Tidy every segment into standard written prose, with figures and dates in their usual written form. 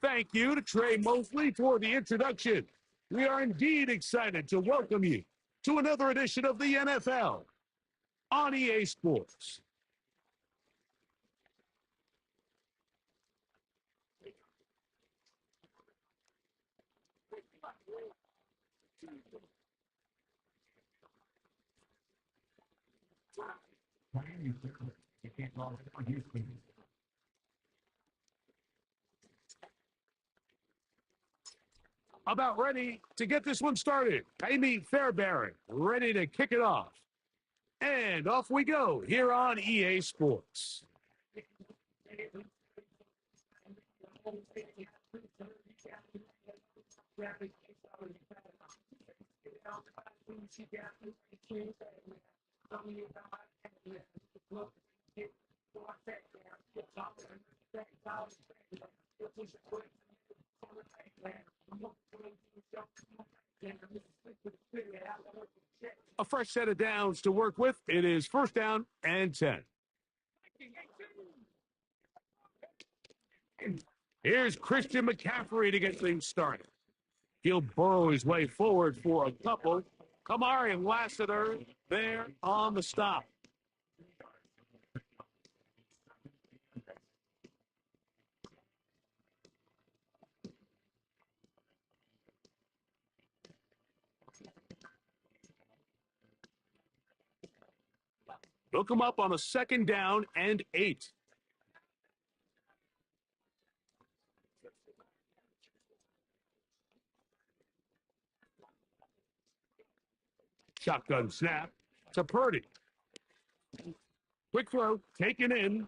Thank you to Trey Mosley for the introduction. We are indeed excited to welcome you to another edition of the NFL on EA Sports. About ready to get this one started. Amy Fairbairn ready to kick it off. And off we go here on EA Sports. A fresh set of downs to work with. It is first down and 10. Here's Christian McCaffrey to get things started. He'll burrow his way forward for a couple. Kamari and Lassiter there on the stop. They'll come up on a second down and 8. Shotgun snap to Purdy. Quick throw, taken in,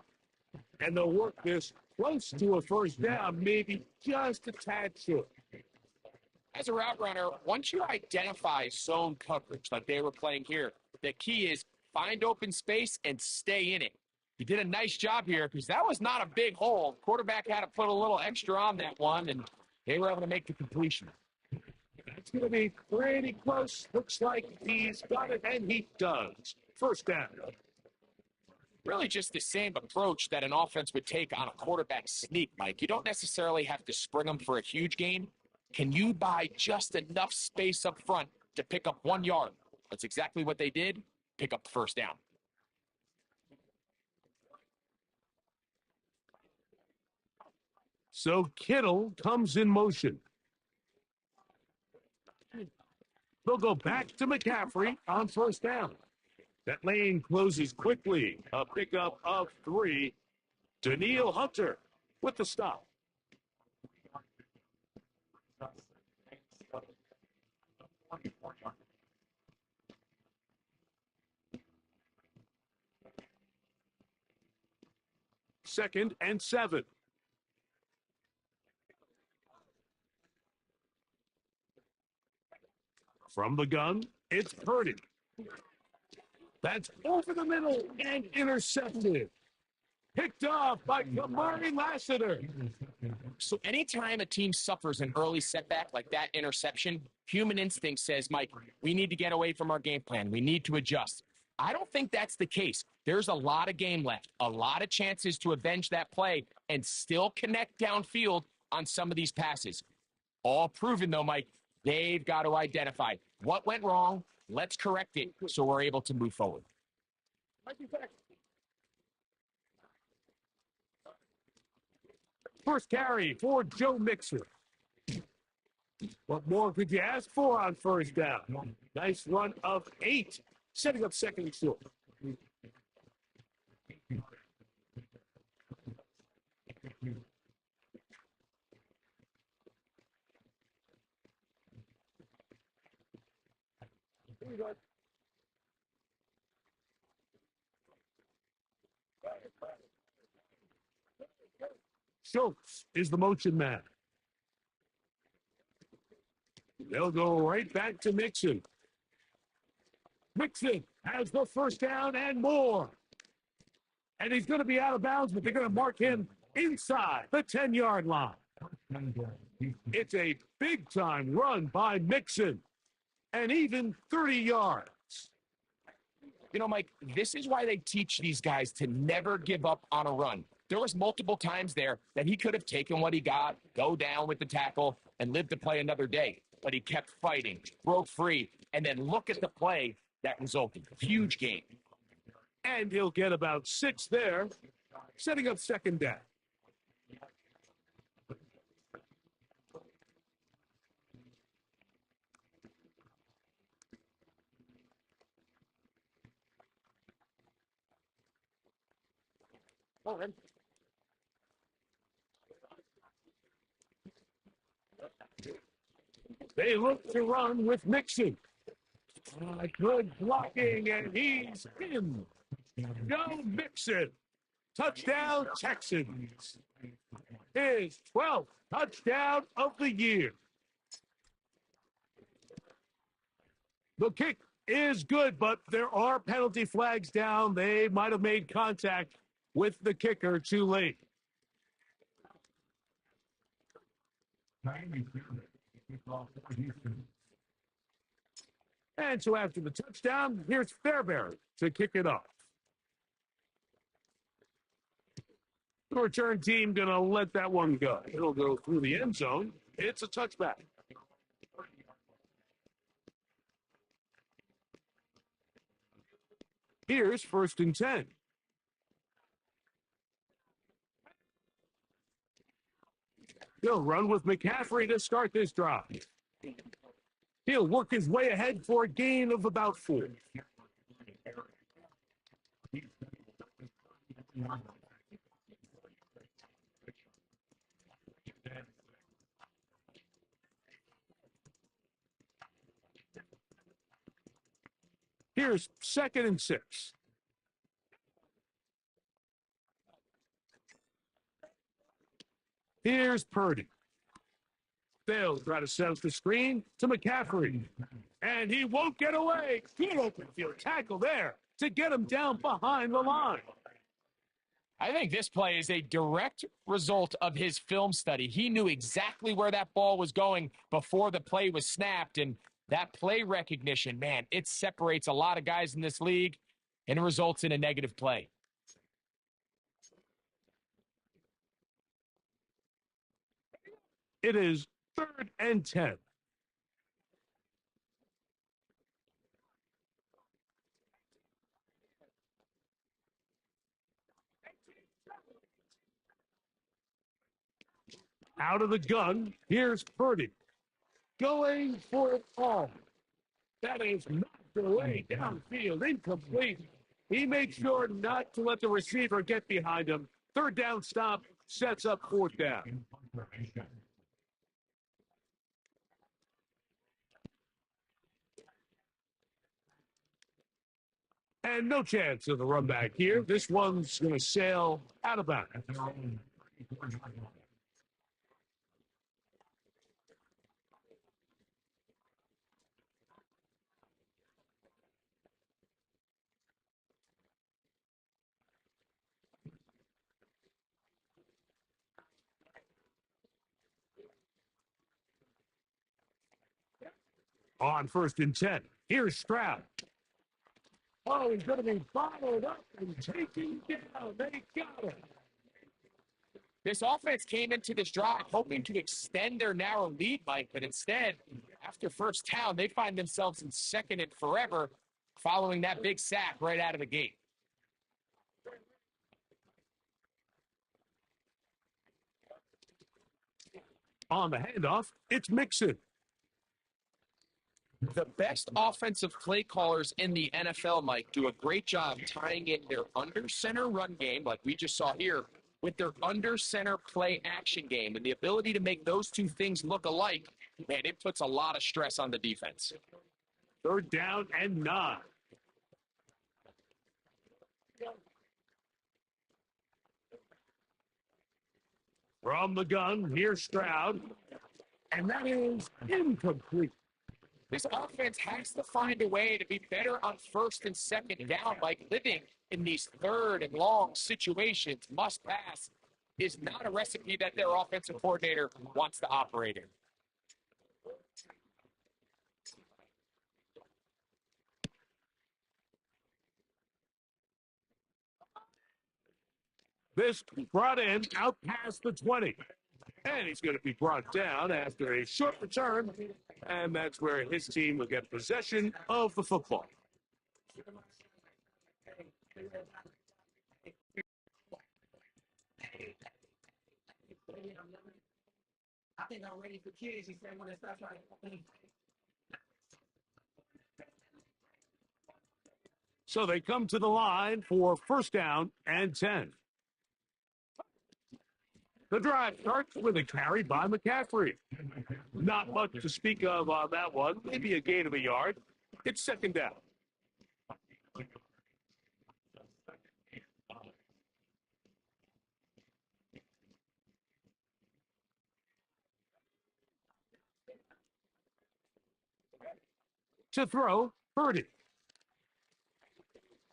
and they'll work this close to a first down, maybe just a tad short. As a route runner, once you identify zone coverage like they were playing here, the key is find open space and stay in it. You did a nice job here because that was not a big hole. Quarterback had to put a little extra on that one, and they were able to make the completion. It's going to be pretty close. Looks like he's got it, and he does. First down. Really just the same approach that an offense would take on a quarterback sneak, Mike. You don't necessarily have to spring them for a huge gain. Can you buy just enough space up front to pick up 1 yard? That's exactly what they did. Pick up the first down. So Kittle comes in motion. They'll go back to McCaffrey on first down. That lane closes quickly. A pickup of 3. Danielle Hunter with the stop. Second and 7. From the gun, it's Purdy. That's over the middle and intercepted. Picked off by Kamari Lassiter. So anytime a team suffers an early setback like that interception, human instinct says, Mike, we need to get away from our game plan. We need to adjust. I don't think that's the case. There's a lot of game left, a lot of chances to avenge that play and still connect downfield on some of these passes. All proven, though, Mike, they've got to identify what went wrong. Let's correct it so we're able to move forward. First carry for Joe Mixon. What more could you ask for on first down? Nice run of 8, setting up second and short. Schultz is the motion man. They'll go right back to Mixon. Mixon has the first down and more. And he's going to be out of bounds, but they're going to mark him inside the 10-yard line. It's a big-time run by Mixon, and even 30 yards. You know, Mike, this is why they teach these guys to never give up on a run. There was multiple times there that he could have taken what he got, go down with the tackle, and live to play another day. But he kept fighting, broke free, and then look at the play that resulted. Huge game. And he'll get about 6 there, setting up second down. They look to run with Mixon. Good blocking, and he's in. Go Mixon. Touchdown, Texans. His 12th touchdown of the year. The kick is good, but there are penalty flags down. They might have made contact with the kicker too late. And so after the touchdown, here's Fairbairn to kick it off. The return team going to let that one go. It'll go through the end zone. It's a touchback. Here's 1st and 10. He'll run with McCaffrey to start this drive. He'll work his way ahead for a gain of about 4. Here's 2nd and 6. Here's Purdy. They'll try to set up the screen to McCaffrey. And he won't get away. Good open field tackle there to get him down behind the line. I think this play is a direct result of his film study. He knew exactly where that ball was going before the play was snapped, and that play recognition, man, it separates a lot of guys in this league and results in a negative play. It is 3rd and 10. Out of the gun, here's Purdy. Going for it all. That is knocked away downfield, incomplete. He made sure not to let the receiver get behind him. 3rd down stop sets up 4th down. And no chance of the run back here. This one's going to sail out of bounds. On 1st and 10, here's Stroud. Oh, he's going to be followed up and taken down. They got him. This offense came into this drive hoping to extend their narrow lead, Mike, but instead, after first down, they find themselves in 2nd and forever following that big sack right out of the gate. On the handoff, it's Mixon. The best offensive play callers in the NFL, Mike, do a great job tying in their under-center run game, like we just saw here, with their under-center play action game. And the ability to make those two things look alike, man, it puts a lot of stress on the defense. 3rd down and 9. From the gun, here's Stroud. And that is incomplete. This offense has to find a way to be better on 1st and 2nd down, like living in these 3rd and long situations. Must pass is not a recipe that their offensive coordinator wants to operate in. This brought in out past the 20. And he's going to be brought down after a short return. And that's where his team will get possession of the football. I think I'm ready for kids. He said when it starts like. So they come to the line for first down and 10. The drive starts with a carry by McCaffrey. Not much to speak of on that one. Maybe a gain of a yard. It's second down. To throw, Purdy.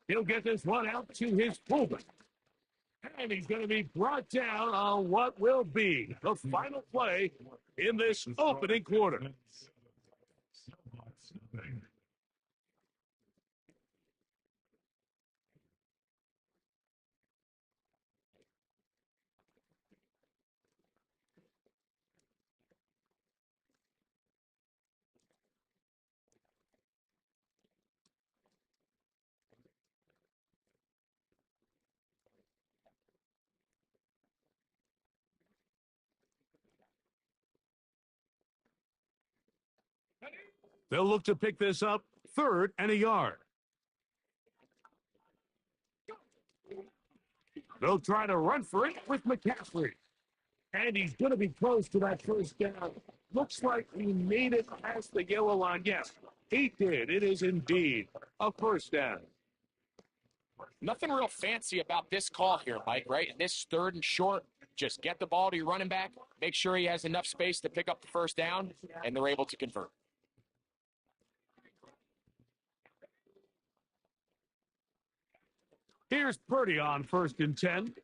He'll get this one out to his fullback. And he's going to be brought down on what will be the final play in this opening quarter. They'll look to pick this up third and a yard. They'll try to run for it with McCaffrey. And he's going to be close to that first down. Looks like he made it past the yellow line. Yes, he did. It is indeed a first down. Nothing real fancy about this call here, Mike, right? This third and short, just get the ball to your running back, make sure he has enough space to pick up the first down, and they're able to convert. Here's Purdy on first and 10.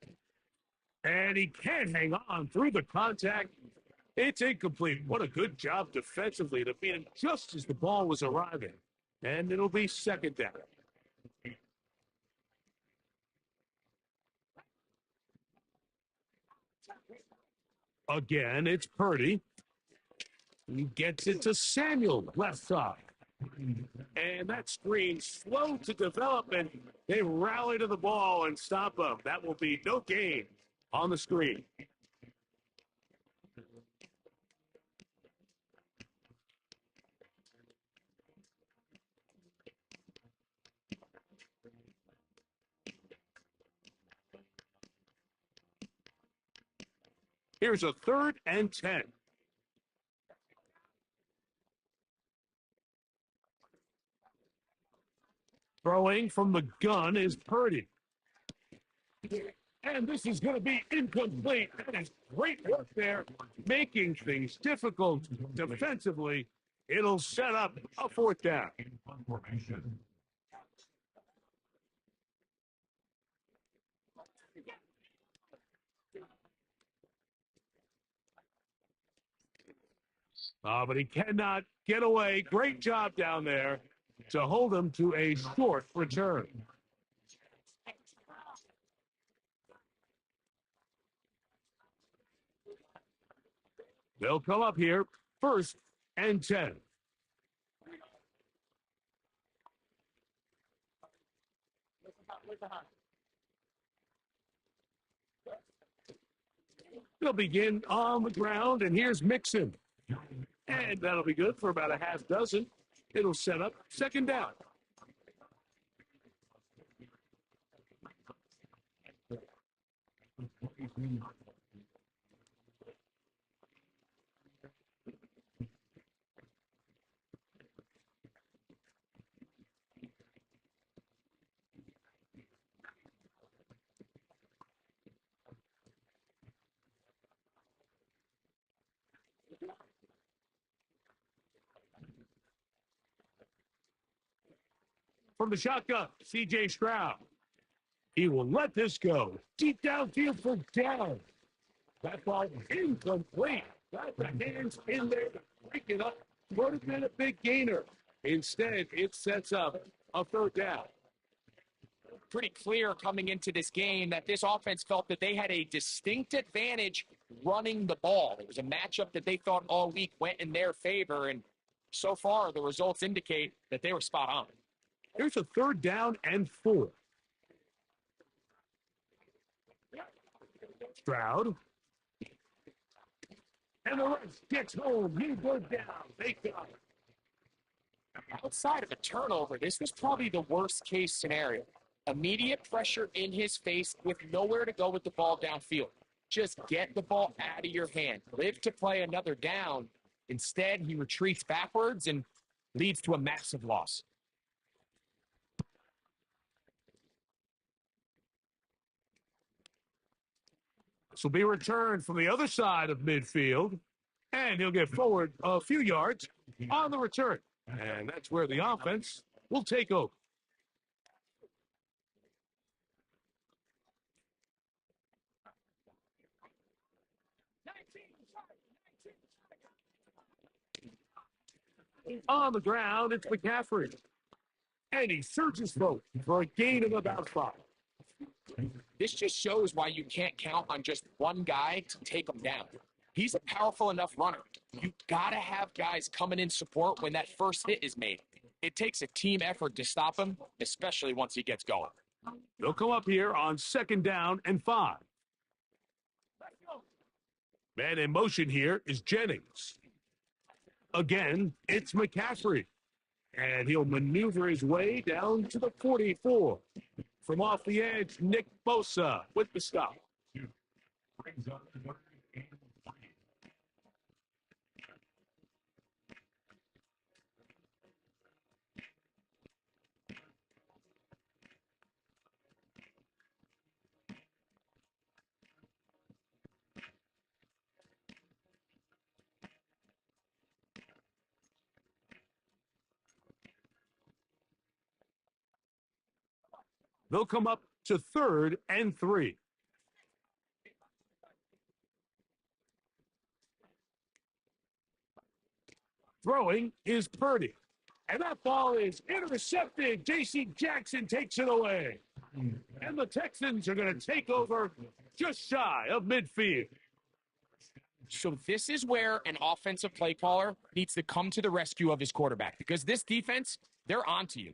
And he can hang on through the contact. It's incomplete. What a good job defensively to beat him just as the ball was arriving. And it'll be second down. Again, it's Purdy. He gets it to Samuel, left side. And that screen slow to develop, and they rally to the ball and stop him. That will be no gain on the screen. Here's a third and 10. Throwing from the gun is Purdy. And this is going to be incomplete. That is great work there, making things difficult defensively. It'll set up a fourth down. But he cannot get away. Great job down there to hold him to a short return. They'll come up here first and 10. They'll begin on the ground, and here's Mixon. And that'll be good for about a half dozen. It'll set up second down. From the shotgun, C.J. Stroud. He will let this go. Deep downfield for down. That ball incomplete. Got the hands in there to break it up. Would have been a big gainer. Instead, it sets up a third down. pretty clear coming into this game that this offense felt that they had a distinct advantage running the ball. It was a matchup that they thought all week went in their favor, and so far the results indicate that they were spot on. Here's a 3rd down and 4. Stroud. And the Reds gets home. He goes down. They got it. Outside of a turnover, this was probably the worst case scenario. Immediate pressure in his face with nowhere to go with the ball downfield. Just get the ball out of your hand. Live to play another down. Instead, he retreats backwards and leads to a massive loss. This will be returned from the other side of midfield. And he'll get forward a few yards on the return. And that's where the offense will take over. On the ground, it's McCaffrey. And he surges forward for a gain of about 5. This just shows why you can't count on just one guy to take him down. He's a powerful enough runner. You got to have guys coming in support when that first hit is made. It takes a team effort to stop him, especially once he gets going. They'll come up here on 2nd down and 5. Man in motion here is Jennings. Again, it's McCaffrey. And he'll maneuver his way down to the 44. From off the edge, Nick Bosa with the stop. They'll come up to 3rd and 3. Throwing is Purdy. And that ball is intercepted. J.C. Jackson takes it away. And the Texans are going to take over just shy of midfield. So this is where an offensive play caller needs to come to the rescue of his quarterback, because this defense, they're onto you.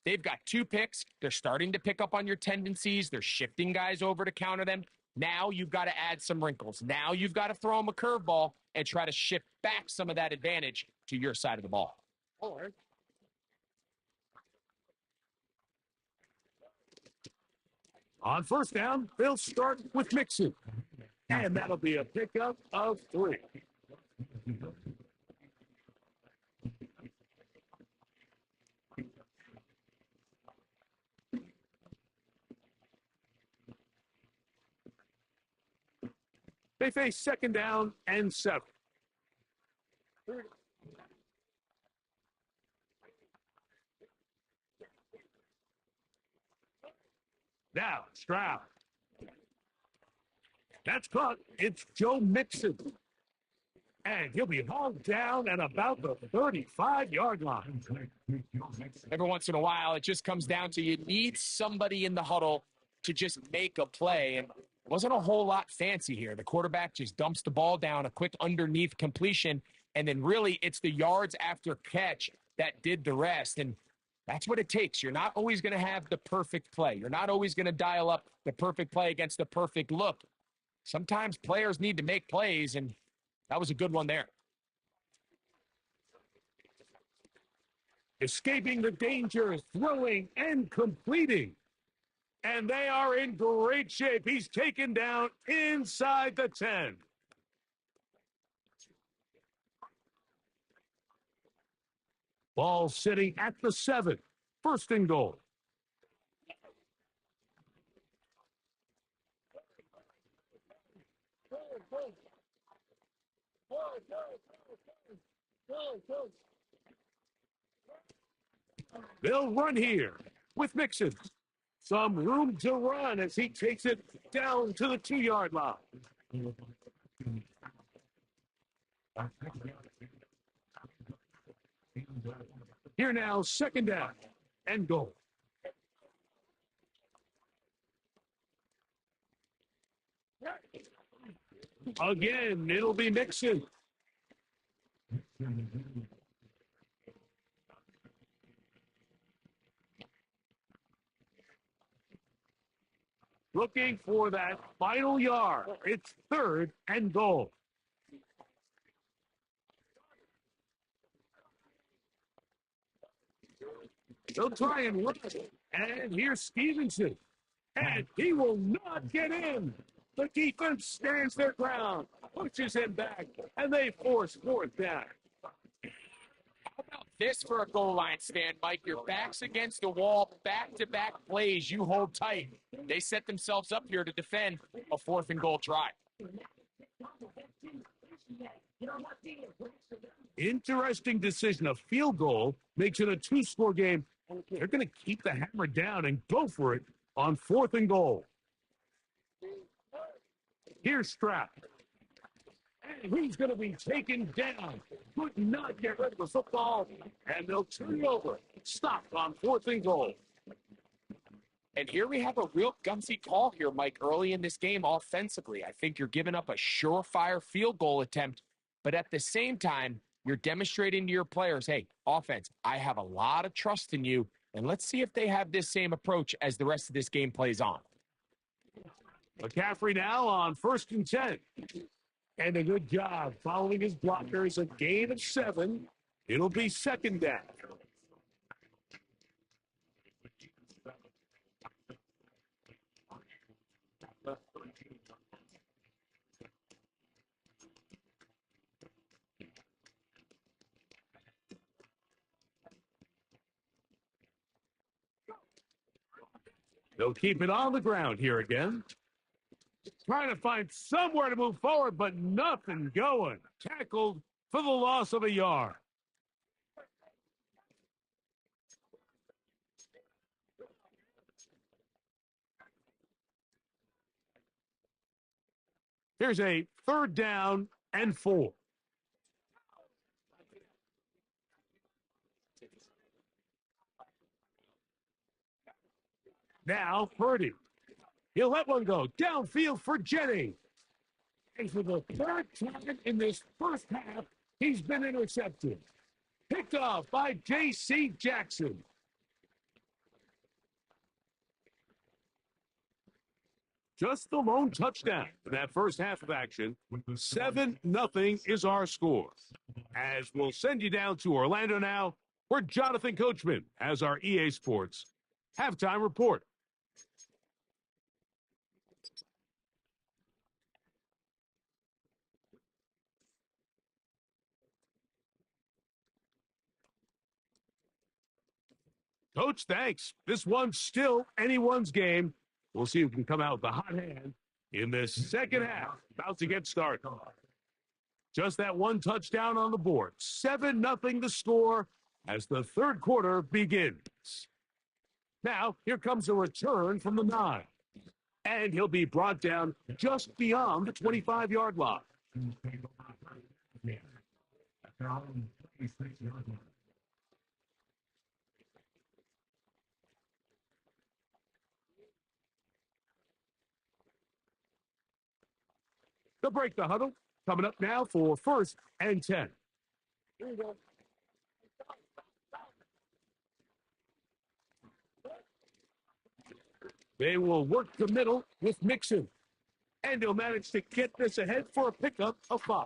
They've got 2 picks. They're starting to pick up on your tendencies. They're shifting guys over to counter them. Now you've got to add some wrinkles. Now you've got to throw them a curveball and try to shift back some of that advantage to your side of the ball. All right. On 1st down, they'll start with Mixon. And that'll be a pickup of 3. They face 2nd down and 7. Now, Stroud. That's caught. It's Joe Mixon. And he'll be hauled down at about the 35-yard line. Every once in a while, it just comes down to you need somebody in the huddle to just make a play. And it wasn't a whole lot fancy here. The quarterback just dumps the ball down, a quick underneath completion, and then really it's the yards after catch that did the rest. And that's what it takes. You're not always going to have the perfect play. You're not always going to dial up the perfect play against the perfect look. Sometimes players need to make plays, and that was a good one there. Escaping the danger, throwing and completing. And they are in great shape. He's taken down inside the 10. Ball sitting at the 7. 1st and goal. They'll run here with Mixon. Some room to run as he takes it down to the 2-yard line. Here now, 2nd down and goal. Again, it'll be Mixon. Looking for that final yard. It's 3rd and goal. They'll try and run it. And here's Stevenson. And he will not get in. The defense stands their ground, pushes him back, and they force 4th down. How about this for a goal line stand, Mike? Your back's against the wall, back-to-back plays, you hold tight. They set themselves up here to defend a 4th and goal try. Interesting decision. A field goal makes it a 2-score game. They're going to keep the hammer down and go for it on 4th and goal. Here's Stroud. And he's going to be taken down. Could not get rid of the football, and they'll turn it over. Stopped on 4th and goal. And here we have a real gutsy call here, Mike, early in this game offensively. I think you're giving up a surefire field goal attempt, but at the same time, you're demonstrating to your players, hey, offense, I have a lot of trust in you, and let's see if they have this same approach as the rest of this game plays on. McCaffrey now on 1st and 10. And a good job following his blockers. A gain of 7. It'll be 2nd down. They'll keep it on the ground here again. Trying to find somewhere to move forward, but nothing going. Tackled for the loss of a yard. Here's a 3rd down and 4. Now, Purdy. He'll let one go downfield for Jennings. And for the 3rd time in this first half, he's been intercepted. Picked off by J.C. Jackson. Just the lone touchdown in that first half of action. 7-0 is our score. As we'll send you down to Orlando now, where Jonathan Coachman has our EA Sports halftime report. Coach, thanks. This one's still anyone's game. We'll see who can come out with a hot hand in this second half. About to get started. Just that one touchdown on the board. 7-0 the score as the 3rd quarter begins. Now, here comes a return from the 9. And he'll be brought down just beyond the 25-yard line. They'll break the huddle. Coming up now for 1st and 10. They will work the middle with Mixon. And he'll manage to get this ahead for a pickup of 5.